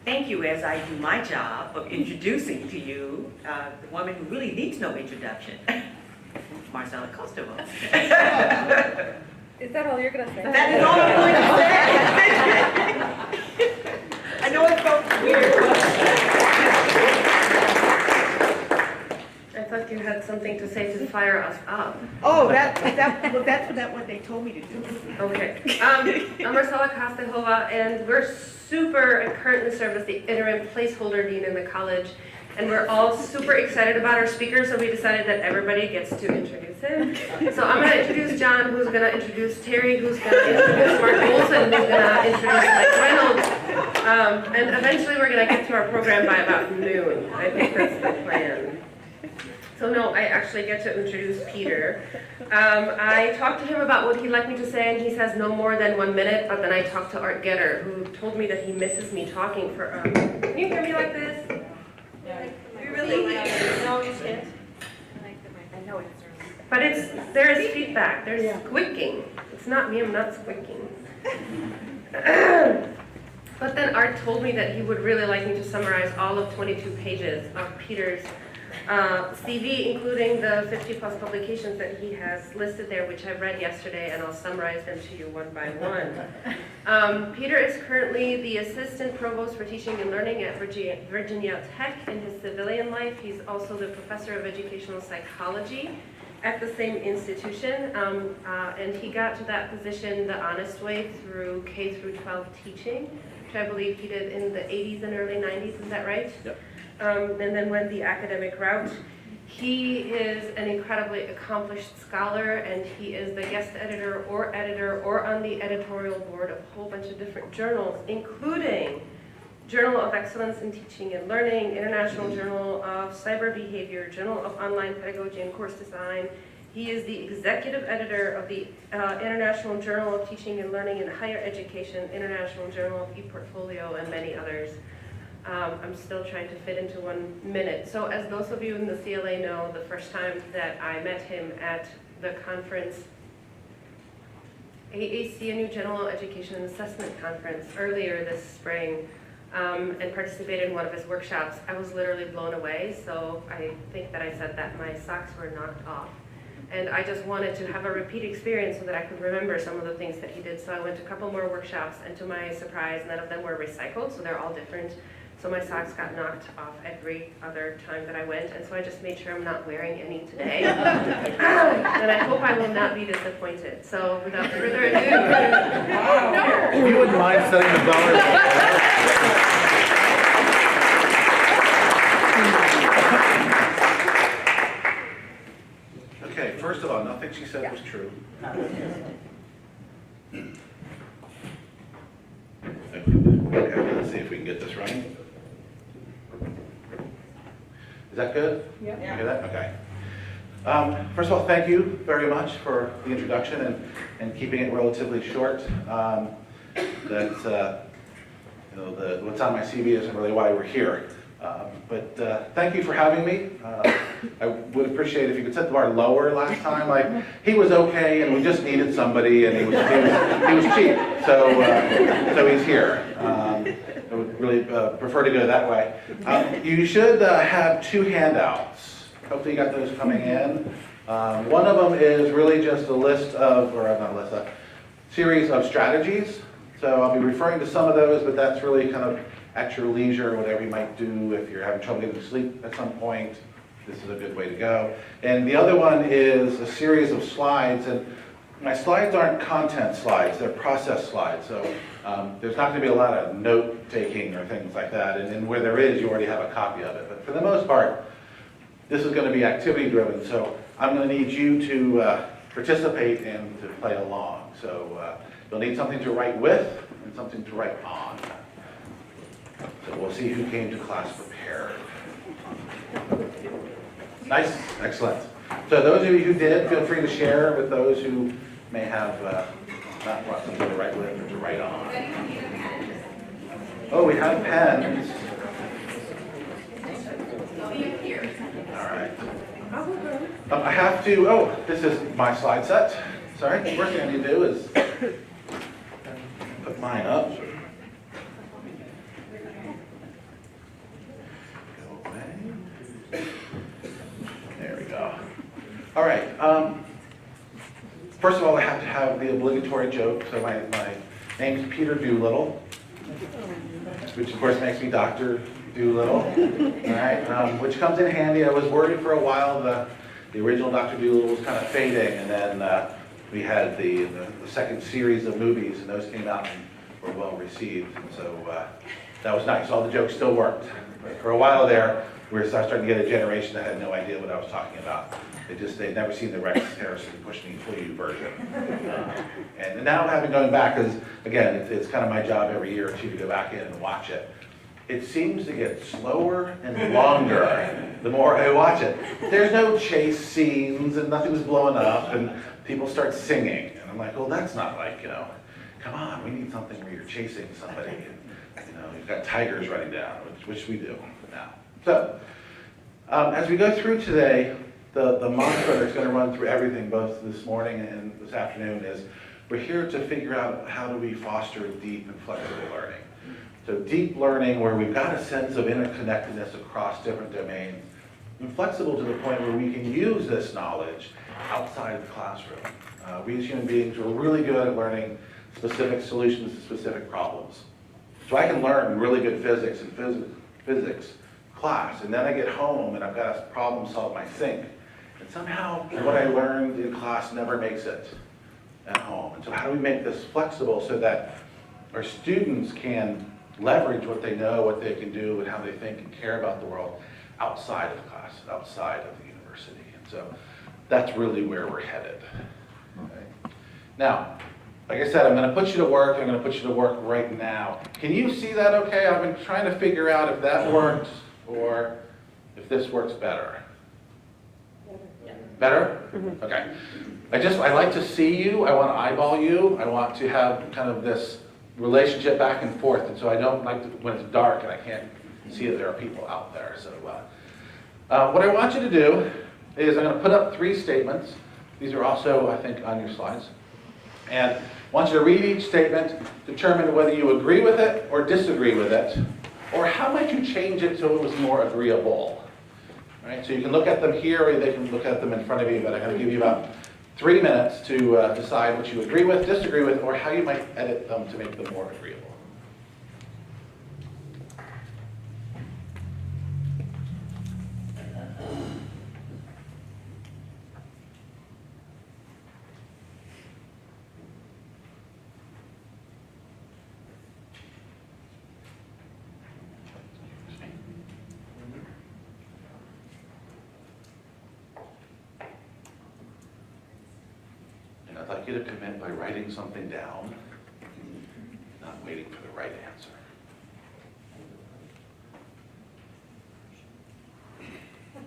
thank you as I do my job of introducing to you the woman who really needs no introduction, Marcella Kostovo. Is that all you're going to say? That is all I'm going to say. I know it felt weird. I thought you had something to say to fire us up. Oh, that's what they told me to do. Okay. I'm Marcella Castejova, and we're super, I currently serve as the interim placeholder dean in the college, and we're all super excited about our speaker, so we decided that everybody gets to introduce him. So I'm going to introduce John, who's going to introduce Terry, who's going to introduce Mark Olson, who's going to introduce Mike Reynolds, and eventually we're going to get to our program by about noon. I think that's the plan. So no, I actually get to introduce Peter. I talked to him about what he'd like me to say, and he says no more than 1 minute, but then I talked to Art Getter, who told me that he misses me talking for, can you hear me like this? Yeah. We really like it. No, you can't. I know it's early. But there is feedback, there's squeaking. It's not me, I'm not squeaking. But then Art told me that he would really like me to summarize all of 22 pages of Peter's CV, including the 50 plus publications that he has listed there, which I read yesterday, and I'll summarize them to you one by one. Peter is currently the Assistant Provost for Teaching and Learning at Virginia Tech in his civilian life. He's also the Professor of Educational Psychology at the same institution, and he got to that position the honest way through K through 12 teaching, which I believe he did in the 80s and early 90s, is that right? Yep. And then went the academic route. He is an incredibly accomplished scholar, and he is the guest editor or on the editorial board of a whole bunch of different journals, including Journal of Excellence in Teaching and Learning, International Journal of Cyber Behavior, Journal of Online Pedagogy and Course Design. He is the executive editor of the International Journal of Teaching and Learning in Higher Education, International Journal of ePortfolio, and many others. I'm still trying to fit into 1 minute. So as those of you in the CLA know, the first time that I met him at the conference, AAC, a New General Education and Assessment Conference, earlier this spring, and participated in one of his workshops, I was literally blown away. So I think that I said that my socks were knocked off. And I just wanted to have a repeat experience so that I could remember some of the things that he did. So I went to a couple more workshops, and to my surprise, none of them were recycled, so they're all different. So my socks got knocked off every other time that I went, and so I just made sure I'm not wearing any today. And I hope I will not be disappointed. So without further ado. Wow. If you wouldn't mind setting the bar. Okay, first of all, nothing she said was true. Okay, let's see if we can get this running. Is that good? Yeah. You hear that? Okay. First of all, thank you very much for the introduction and keeping it relatively short. What's on my CV isn't really why we're here. But thank you for having me. I would appreciate if you could set the bar lower last time. Like, he was okay, and we just needed somebody, and he was cheap, so he's here. I would really prefer to go that way. You should have 2 handouts. Hopefully you got those coming in. One of them is really just a list of, or not a list, a series of strategies. So I'll be referring to some of those, but that's really kind of at your leisure, whatever you might do. If you're having trouble getting to sleep at some point, this is a good way to go. And the other one is a series of slides, and my slides aren't content slides, they're process slides. So there's not going to be a lot of note-taking or things like that, and where there is, you already have a copy of it. But for the most part, this is going to be activity-driven, so I'm going to need you to participate and to play along. So you'll need something to write with and something to write on. So we'll see who came to class prepared. Nice, excellent. So those of you who did, feel free to share with those who may have not brought something to write with or to write on. Oh, we have pens. All right. I have to, this is my slide set. Sorry, the first thing I need to do is put mine up. There we go. All right. First of all, I have to have the obligatory joke. So my name is Peter Doolittle, which of course makes me Dr. Doolittle. All right, which comes in handy. I was worried for a while the original Dr. Doolittle was kind of fading, and then we had the second series of movies, and those came out and were well received, and so that was nice. All the jokes still worked. But for a while there, we were starting to get a generation that had no idea what I was talking about. They'd never seen the Rex Harrison Push Me Pull You version. And now having going back, because again, it's kind of my job every year or two to go back in and watch it. It seems to get slower and longer the more I watch it. There's no chase scenes and nothing's blowing up and people start singing. And I'm like, well, that's not like, come on, we need something where you're chasing somebody. And, you've got tigers running down, which we do now. So, as we go through today, the mantra that's going to run through everything, both this morning and this afternoon, is we're here to figure out how do we foster deep and flexible learning. So deep learning where we've got a sense of interconnectedness across different domains, and flexible to the point where we can use this knowledge outside of the classroom. We as human beings are really good at learning specific solutions to specific problems. So I can learn really good physics and physics class, and then I get home and I've got to problem solve my sink. And somehow what I learned in class never makes it at home. And so how do we make this flexible so that our students can leverage what they know, what they can do, and how they think and care about the world outside of class, outside of the university. And so that's really where we're headed. Okay. Now, like I said, I'm going to put you to work. I'm going to put you to work right now. Can you see that okay? I've been trying to figure out if that works or if this works better. Better? Okay. I like to see you. I want to eyeball you. I want to have kind of this relationship back and forth. And so I don't like when it's dark and I can't see that there are people out there. So what I want you to do is I'm going to put up 3 statements. These are also, I think, on your slides. And I want you to read each statement, determine whether you agree with it or disagree with it, or how might you change it so it was more agreeable. All right, so you can look at them here or they can look at them in front of you, but I'm going to give you about 3 minutes to decide what you agree with, disagree with, or how you might edit them to make them more agreeable. I'd like you to commit by writing something down, not waiting for the right answer. Okay,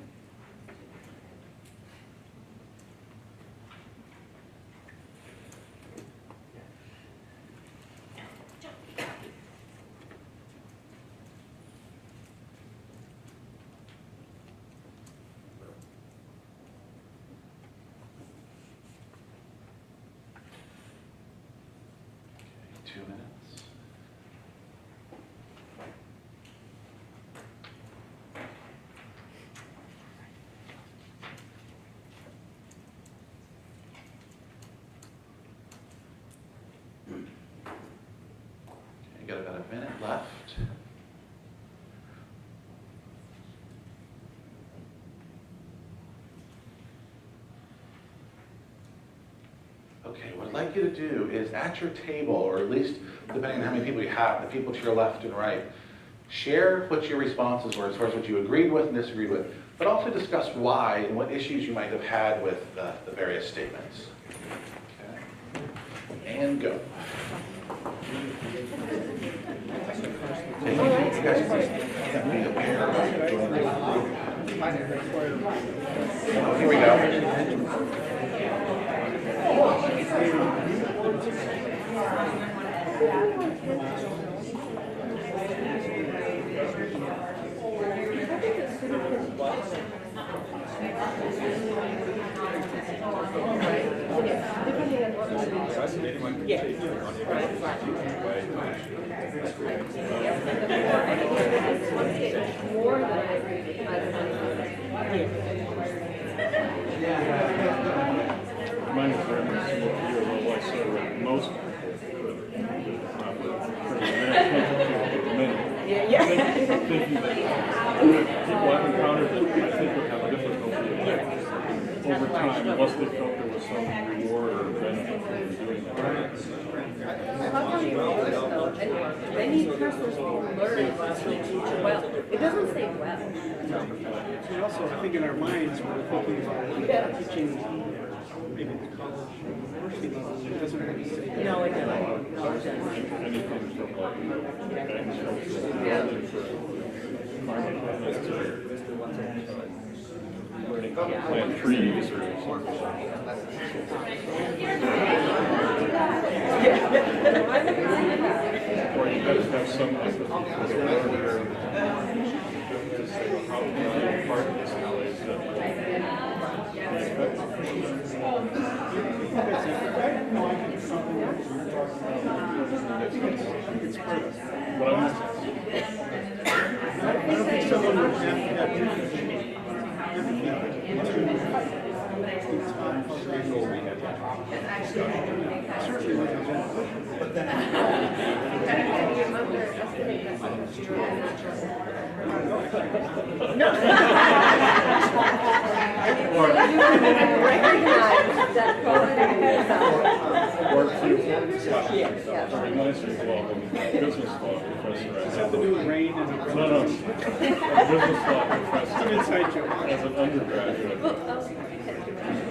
2 minutes. You got about a minute left. Okay, what I'd like you to do is at your table, or at least depending on how many people you have, the people to your left and right, share what your responses were as far as what you agreed with and disagreed with, but also discuss why and what issues you might have had with the various statements. Okay. And go. You guys can be a pair of join the group. Oh, here we go. More than I agree with. Mine is very much similar to yours, although I saw most Yeah. thinking that people I've encountered that I think would have difficulty over time unless they felt there was some reward or benefit for doing that. How come you know this though? And any person who learns to teach well. It doesn't say well. And also, I think in our minds, we're thinking about teaching maybe the college or university level. It doesn't really say. No, it doesn't. No, it doesn't. Anything from like agriculture, for farming, learning how to plant trees or something. Or you gotta have some empathy for the learner to say, how can I be part of this knowledge that will be effective? What I'm I don't think someone would have to have certainly like a or to business law professor. Is that the new rain and the No, a business law professor inside joke? as an undergraduate.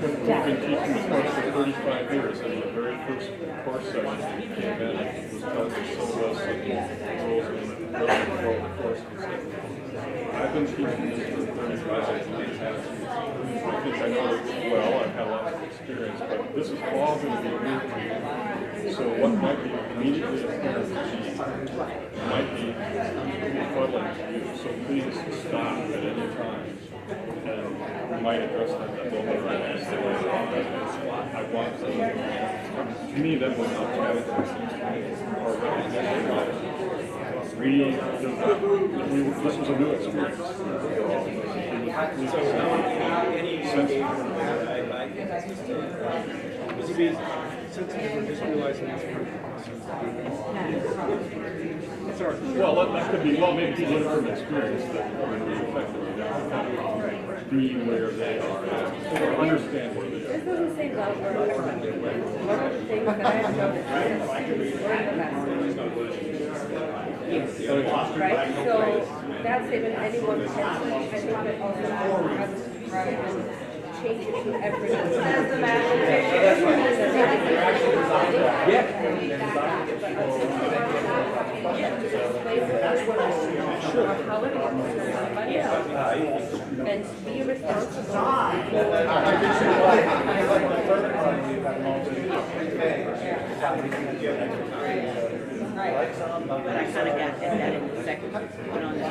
We've been teaching the course for 35 years, and the very first course session he came in and was telling us syllabus and rules and the course. And said, I've been teaching this for 35 years. I think I know it well, I've had lots of experience, but this is all going to be new to you. So what might be immediately apparent to you might be befuddling to you. So please stop at any time. And we might address that at the moment. I want to me, that was not challenging. Or recognition of reading. This was a new experience. Would you be sensitive or just realizing that's part of the process? Sorry. Well, that could be, maybe people learn from experience that would be effective. They have to be where they are, or understand where they are. This doesn't say well or well. One of the things that I have noticed is right? So that statement, anyone can teach, I think that also has rather than change it to everyone. And be responsible. But I kind of got at that in the second one on this.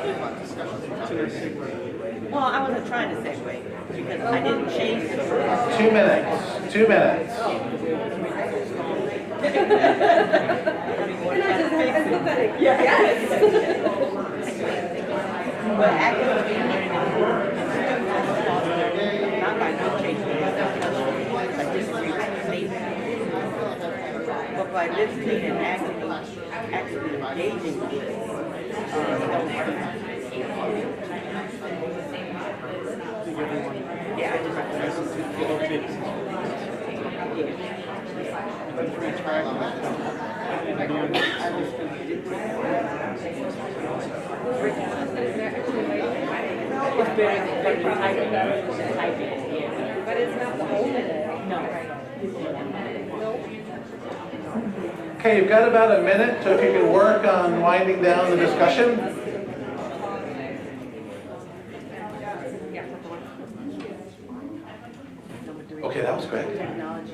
Well, I wasn't trying to segue because I didn't change the first. 2 minutes. 2 minutes. Yes. But actively learning not by not changing yourself, but disagree with the statement. But by listening and actually engaging with it, yeah, I just it's better than typing. But it's not the whole minute. No. Okay, you've got about a minute, so if you can work on winding down the discussion. Okay, that was great.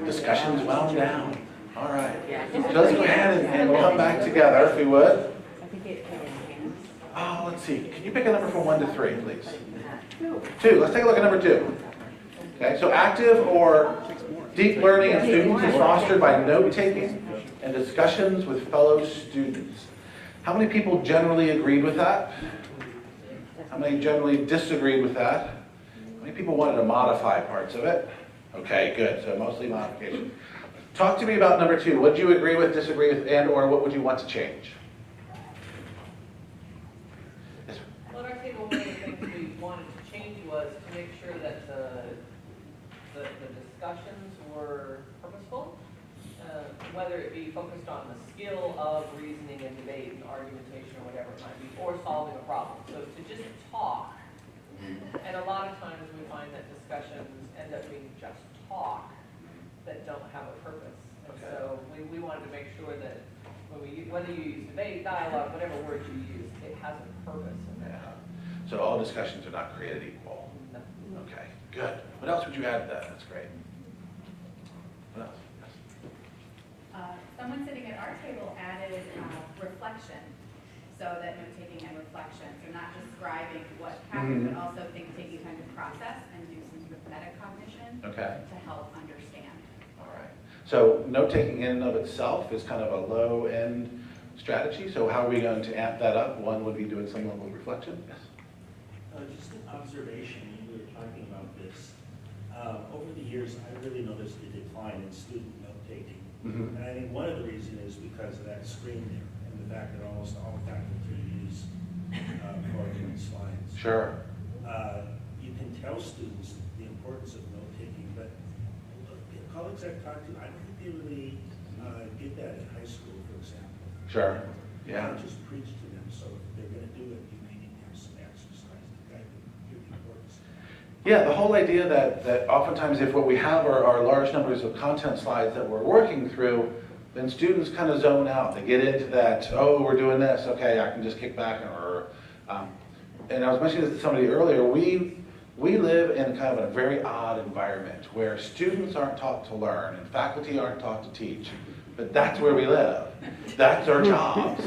Discussion's wound down. All right. So let's go ahead and come back together, if we would. Oh, let's see. Can you pick a number from 1 to 3, please? 2. Let's take a look at number 2. Okay, so active or deep learning in students is fostered by note-taking and discussions with fellow students. How many people generally agreed with that? How many generally disagreed with that? many people wanted to modify parts of it? Okay, good, so mostly modification. Talk to me about number 2. What do you agree with, disagree with, and or what would you want to change? Yes, sir. Well, in our table, one of the things we wanted to change was to make sure that the discussions were purposeful, whether it be focused on the skill of reasoning and debate and argumentation or whatever it might be, or solving a problem. So to just talk, and a lot of times we find that discussions end up being just talk that don't have a purpose. And Okay. so we wanted to make sure that whether you use debate, dialogue, whatever words you use, it has a purpose. Yeah. So all discussions are not created equal. Okay, good. What else would you add to that? That's great. What else? Yes. Someone sitting at our table added reflection, so that note-taking and reflection, so not just scribing what happened, but also taking time to process and do some sort of metacognition Okay. to help understand. All right. So note-taking in and of itself is kind of a low-end strategy. So how are we going to amp that up? One would be doing some level of reflection. Yes. Just an observation, we were talking about this. Over the years, I really noticed a decline in student note-taking. Mhm. And I think one of the reasons is because of that screen there, and the fact that almost all faculty use PowerPoint slides. Sure. You can tell students the importance of note-taking, but the colleagues I've talked to, I don't think they really get that in high school, for example. Sure. You Yeah. can't just preach to them, so if they're gonna do it, you may need to have some exercise to guide them through the importance. Yeah, the whole idea that oftentimes if what we have are large numbers of content slides that we're working through, then students kind of zone out. They get into that, oh, we're doing this, okay, I can just kick back and I was mentioning this to somebody earlier, we live in kind of a very odd environment where students aren't taught to learn and faculty aren't taught to teach, but that's where we live. That's our jobs,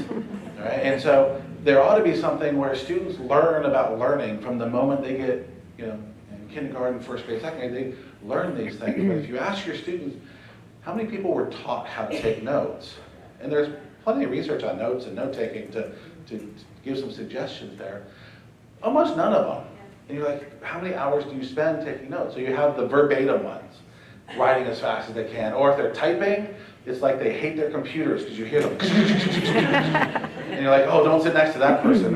right? And so there ought to be something where students learn about learning from the moment they get, in kindergarten, first grade, second grade, they learn these things. But if you ask your students, how many people were taught how to take notes? And there's plenty of research on notes and note-taking to give some suggestions there. Almost none of them. And you're like, how many hours do you spend taking notes? So you have the verbatim ones, writing as fast as they can. Or if they're typing, it's like they hate their computers because you hear them. And you're like, oh, don't sit next to that person.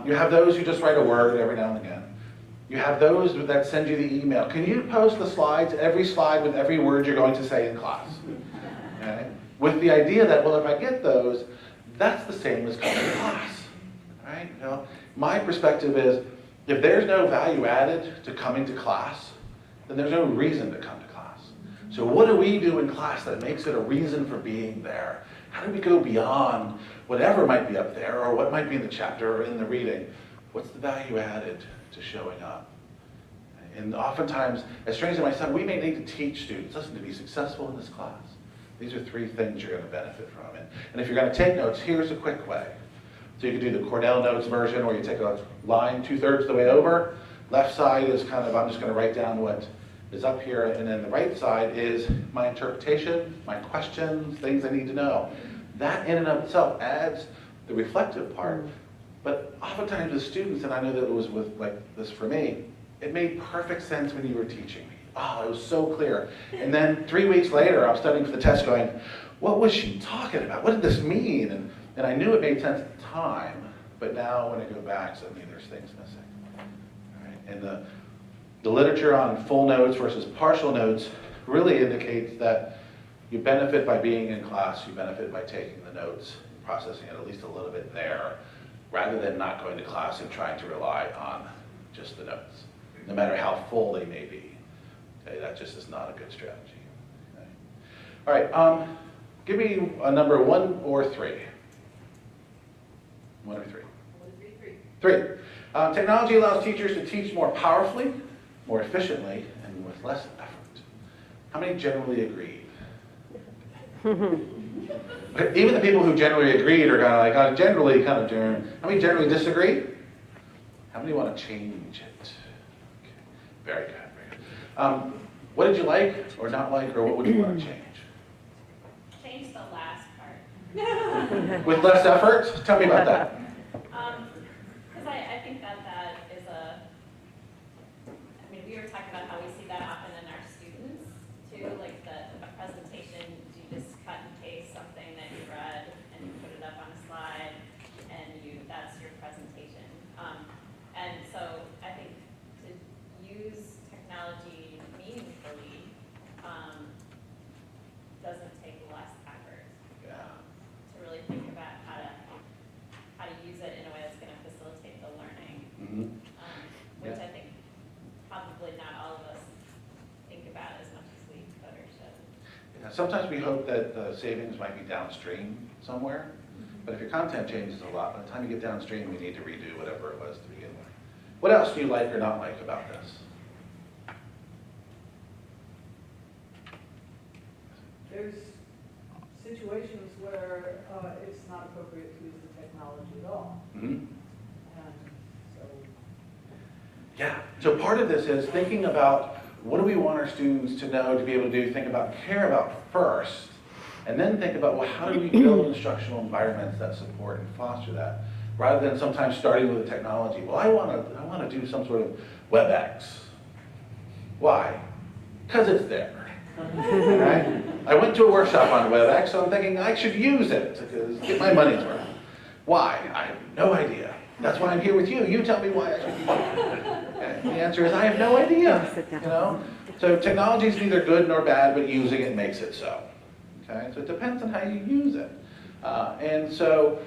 You have those who just write a word every now and again. You have those that send you the email. Can you post the slides, every slide with every word you're going to say in class? Okay? With the idea that, well, if I get those, that's the same as coming to class. Right? My perspective is, if there's no value added to coming to class, then there's no reason to come to class. So what do we do in class that makes it a reason for being there? How do we go beyond whatever might be up there or what might be in the chapter or in the reading? What's the value added to showing up? And oftentimes, as strange as it might sound, we may need to teach students, listen, to be successful in this class, these are 3 things you're going to benefit from. And if you're going to take notes, here's a quick way. So you can do the Cornell Notes version where you take a line 2/3 the way over. Left side is kind of, I'm just going to write down what is up here, and then the right side is my interpretation, my questions, things I need to know. That in and of itself adds the reflective part. But oftentimes with students, and I know that it was with like this for me, it made perfect sense when you were teaching me. Oh, it was so clear. And then 3 weeks later, I was studying for the test going, what was she talking about? What did this mean? And I knew it made sense at the time, but now when I go back, suddenly there's things missing. All right? And the literature on full notes versus partial notes really indicates that you benefit by being in class, you benefit by taking the notes, processing it at least a little bit there, rather than not going to class and trying to rely on just the notes, no matter how full they may be. Okay, that just is not a good strategy. Okay. All right, give me a number 1 or 3. 1 or 3? 3. Technology allows teachers to teach more powerfully, more efficiently, and with less effort. How many generally agreed? Even the people who generally agreed are kind of like, generally kind of doing. How many generally disagree? How many want to change it? Okay. Very good, very good. What did you like or not like, or what would you want to change? Change the last part. With less effort? Tell me about that. Because I think that is we were talking about how we see that often in our students too, like a presentation, you just cut and paste something that you read and you put it up on a slide and that's your presentation. And so I think to use technology meaningfully doesn't take less effort. Yeah. To really think about how to use it in a way that's going to facilitate the learning, Mm-hmm. which I think probably not all of us think about as much as we could or should. Yeah, sometimes we hope that the savings might be downstream somewhere, but if your content changes a lot, by the time you get downstream, you need to redo whatever it was to begin with. What else do you like or not like about this? There's situations where it's not appropriate to use the technology at all. Mm-hmm. And so, Yeah, so part of this is thinking about what do we want our students to know, to be able to do, think about, care about first, and then think about, well, how do we build instructional environments that support and foster that, rather than sometimes starting with the technology. Well, I want to do some sort of WebEx. Why? Because it's there. Right? I went to a workshop on WebEx, so I'm thinking I should use it to get my money's worth. Why? I have no idea. That's why I'm here with you. You tell me why I should use it. Okay. The answer is I have no idea. You know? So technology is neither good nor bad, but using it makes it so. Okay? So it depends on how you use it. And so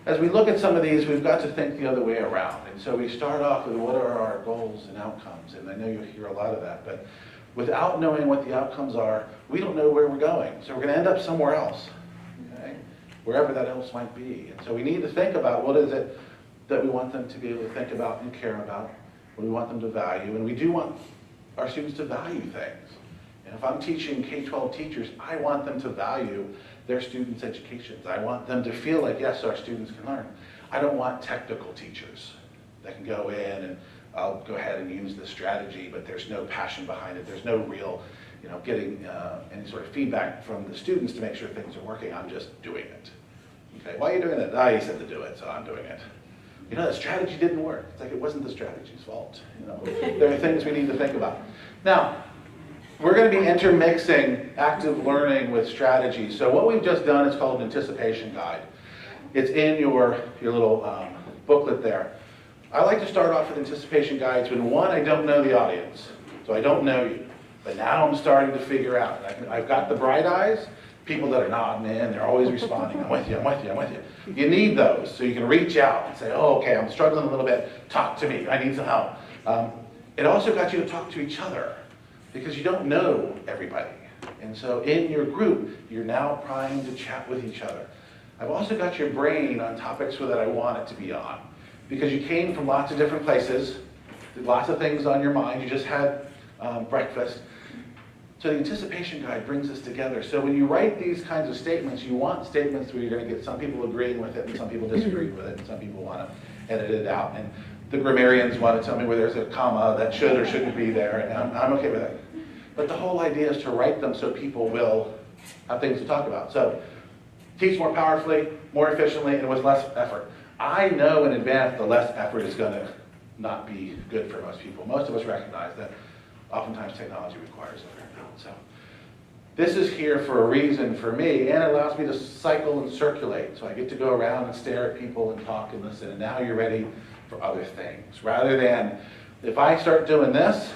as we look at some of these, we've got to think the other way around. And so we start off with what are our goals and outcomes? And I know you'll hear a lot of that, but without knowing what the outcomes are, we don't know where we're going. So we're going to end up somewhere else, okay? Wherever that else might be. And so we need to think about what is it that we want them to be able to think about and care about, what we want them to value. And we do want our students to value things. And if I'm teaching K-12 teachers, I want them to value their students' educations. I want them to feel like, yes, our students can learn. I don't want technical teachers that can go in and I'll go ahead and use this strategy, but there's no passion behind it. There's no real, getting any sort of feedback from the students to make sure things are working. I'm just doing it. Okay, why are you doing it? Ah, you said to do it, so I'm doing it. The strategy didn't work. It's like it wasn't the strategy's fault. There are things we need to think about. Now, we're going to be intermixing active learning with strategy. So what we've just done is called an anticipation guide. It's in your little booklet there. I like to start off with anticipation guides when, one, I don't know the audience, so I don't know you. But now I'm starting to figure out. I've got the bright eyes, people that are nodding in, they're always responding. I'm with you, I'm with you, I'm with you. You need those so you can reach out and say, oh, okay, I'm struggling a little bit. Talk to me, I need some help. It also got you to talk to each other because you don't know everybody. And so in your group, you're now primed to chat with each other. I've also got your brain on topics that I want it to be on. Because you came from lots of different places, lots of things on your mind, you just had breakfast. So the anticipation guide brings us together. So when you write these kinds of statements, you want statements where you're going to get some people agreeing with it and some people disagreeing with it and some people want to edit it out. And the grammarians want to tell me where there's a comma that should or shouldn't be there, and I'm okay with that. But the whole idea is to write them so people will have things to talk about. So teach more powerfully, more efficiently, and with less effort. I know in advance the less effort is going to not be good for most people. Most of us recognize that oftentimes technology requires effort. So this is here for a reason for me, and it allows me to cycle and circulate. So I get to go around and stare at people and talk and listen, and now you're ready for other things. Rather than, if I start doing this,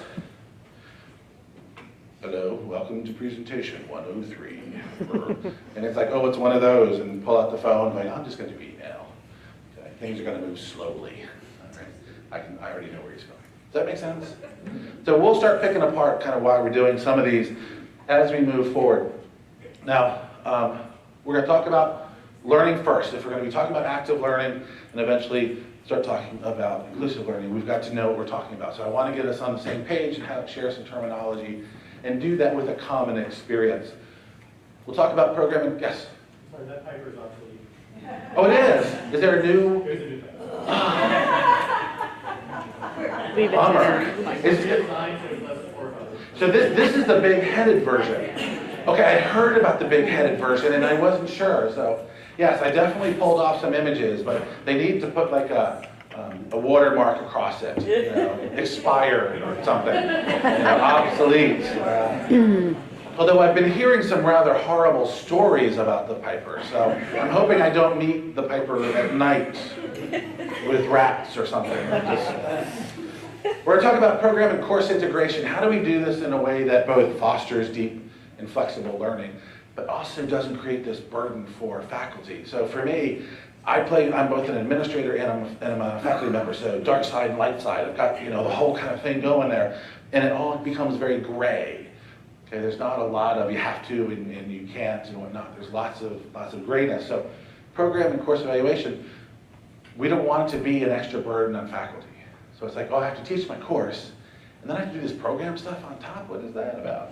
hello, welcome to presentation 103. And it's like, oh, it's one of those, and pull out the phone, going, I'm just going to do email. Okay, things are going to move slowly. All right. I already know where he's going. Does that make sense? So we'll start picking apart kind of why we're doing some of these as we move forward. Now, we're going to talk about learning first. If we're going to be talking about active learning and eventually start talking about inclusive learning, we've got to know what we're talking about. So I want to get us on the same page and share some terminology and do that with a common experience. We'll talk about programming. Yes? Sorry, that paper is obsolete. Oh, it is? Is there a new? There's a new paper. Bummer. So this is the big-headed version. Okay, I heard about the big-headed version and I wasn't sure. So yes, I definitely pulled off some images, but they need to put like a a watermark across it, expired or something, obsolete. Although I've been hearing some rather horrible stories about the Piper, so I'm hoping I don't meet the Piper at night with rats or something. We're talking about program and course integration. How do we do this in a way that both fosters deep and flexible learning, but also doesn't create this burden for faculty? So for me, I'm both an administrator and I'm a faculty member, so dark side and light side. I've got the whole kind of thing going there, and it all becomes very gray. Okay, there's not a lot of you have to and you can't and whatnot. There's lots of grayness. So program and course evaluation, we don't want it to be an extra burden on faculty. So it's like, oh, I have to teach my course, and then I have to do this program stuff on top. What is that about?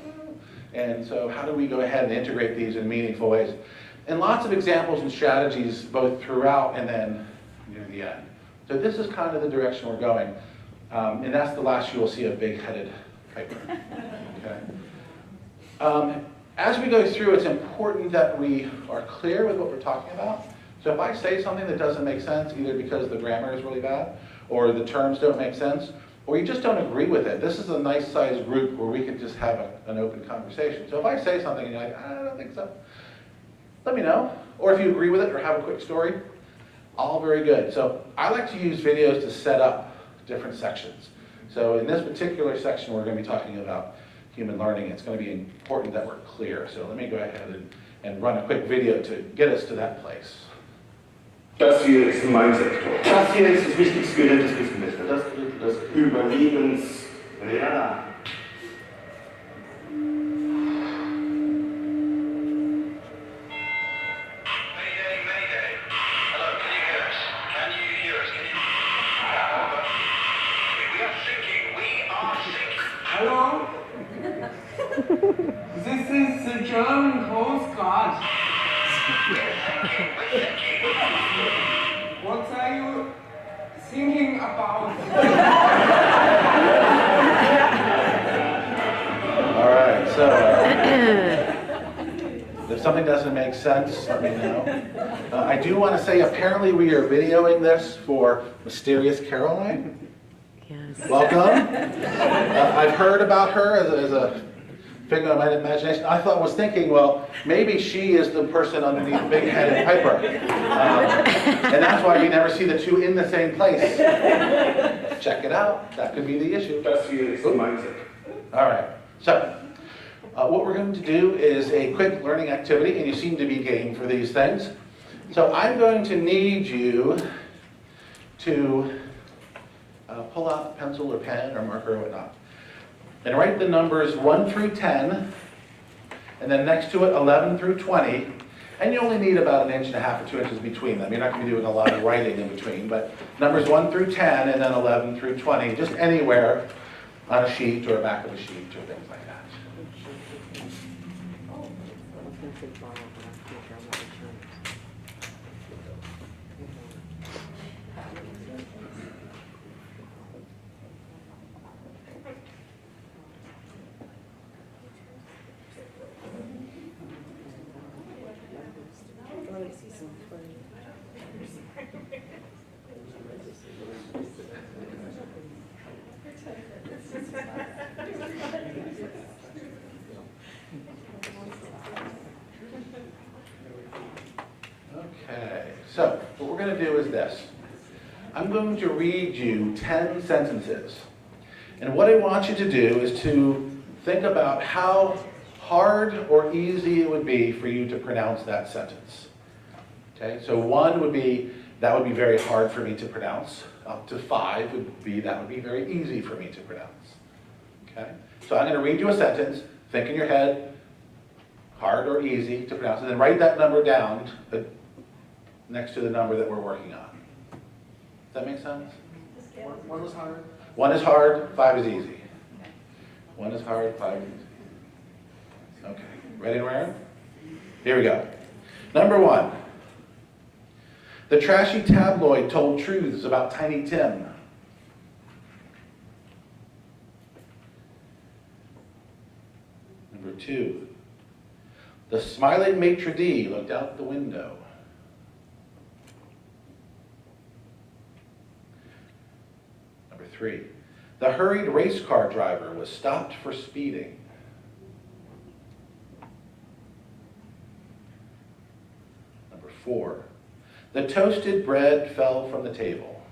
And so how do we go ahead and integrate these in meaningful ways? And lots of examples and strategies both throughout and then near the end. So this is kind of the direction we're going. And that's the last you will see of big-headed Piper. Okay. As we go through, it's important that we are clear with what we're talking about. So if I say something that doesn't make sense, either because the grammar is really bad, or the terms don't make sense, or you just don't agree with it, this is a nice sized group where we can just have an open conversation. So if I say something and you're like, I don't think so, let me know. Or if you agree with it or have a quick story, all very good. So I like to use videos to set up different sections. So in this particular section, we're going to be talking about human learning. It's going to be important that we're clear. So let me go ahead and run a quick video to get us to that place. Das hier ist ein Mindsektor. Das hier ist das wichtigste Gerät des Wissensmessers. Das ist das Überlebensradar. Hello? This is the German Coast Guard. What are you thinking about? All right, so if something doesn't make sense, let me know. I do want to say, apparently we are videoing this for Mysterious Caroline. Yes. Welcome. I've heard about her as a figment of my imagination. I was thinking, well, maybe she is the person underneath big-headed Piper. And that's why you never see the two in the same place. Check it out. That could be the issue. Das hier ist die Mindset. All right. So, what we're going to do is a quick learning activity, and you seem to be game for these things. So I'm going to need you to pull out a pencil or pen or marker or whatnot, and write the numbers 1 through 10, and then next to it 11 through 20, and you only need about 1.5 inches or 2 inches between them. You're not going to be doing a lot of writing in between, but numbers 1 through 10, and then 11 through 20, just anywhere on a sheet or back of a sheet or things like that. Okay, so what we're going to do is this. I'm going to read you 10 sentences. And what I want you to do is to think about how hard or easy it would be for you to pronounce that sentence. Okay, so 1 would be, that would be very hard for me to pronounce. Up to 5 would be, that would be very easy for me to pronounce. Okay, so I'm going to read you a sentence, think in your head, hard or easy to pronounce, and then write that number down next to the number that we're working on. Does that make sense? 1 is hard. 1 is hard, 5 is easy. 1 is hard, 5 is easy. Okay, ready and raring? Here we go. Number 1. The trashy tabloid told truths about Tiny Tim. Number 2. The smiling maitre d' looked out the window. 3, the hurried race car driver was stopped for speeding. Number 4, the toasted bread fell from the table.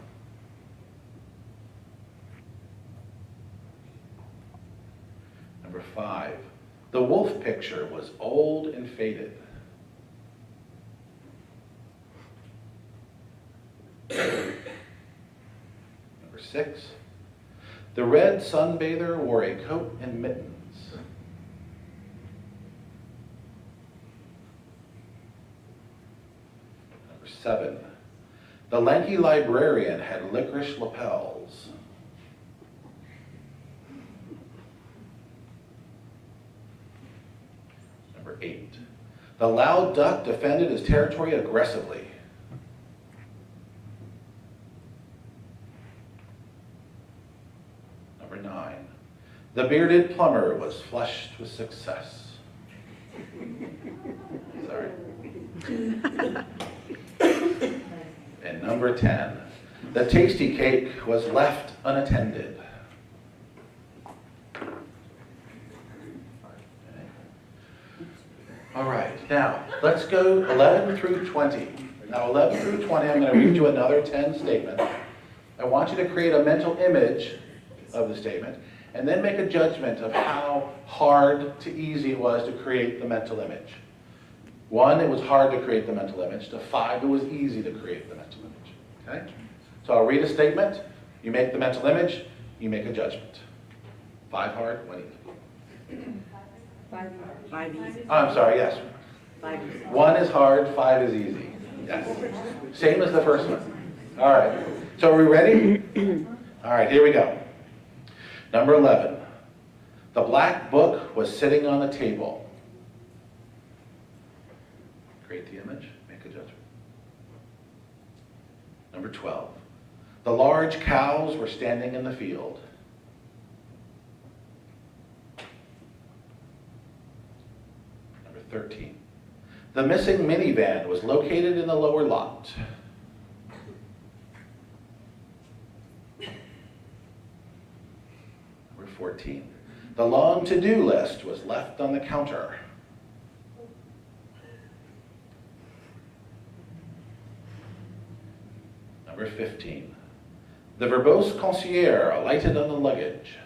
Number 5, the wolf picture was old and faded. Number 6, the red sunbather wore a coat and mittens. Number 7, the lanky librarian had licorice lapels. Number 8, the loud duck defended his territory aggressively. Number 9, the bearded plumber was flushed with success. Sorry. And number 10, the tasty cake was left unattended. All right, now let's go 11 through 20. Now 11 through 20, I'm going to read you another 10 statements. I want you to create a mental image of the statement and then make a judgment of how hard to easy it was to create the mental image. 1, it was hard to create the mental image. To 5, it was easy to create the mental image. Okay? So I'll read a statement, you make the mental image, you make a judgment. 5 hard, 1 easy. 5 easy. Oh, I'm sorry, yes. 5 easy. 1 is hard, 5 is easy. Yes. Same as the first one. All right. So are we ready? All right, here we go. Number 11. The black book was sitting on the table. Create the image, make a judgment. Number 12. The large cows were standing in the field. Number 13. The missing minivan was located in the lower lot. Number 14. The long to-do list was left on the counter. Number 15. The verbose concierge alighted on the luggage.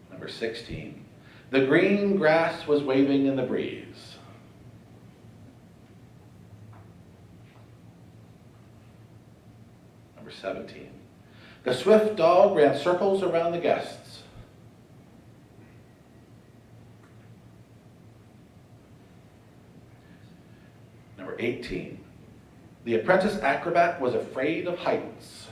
Number 16. The green grass was waving in the breeze. Number 17. The swift dog ran circles around the guests. Number 18. The apprentice acrobat was afraid of heights.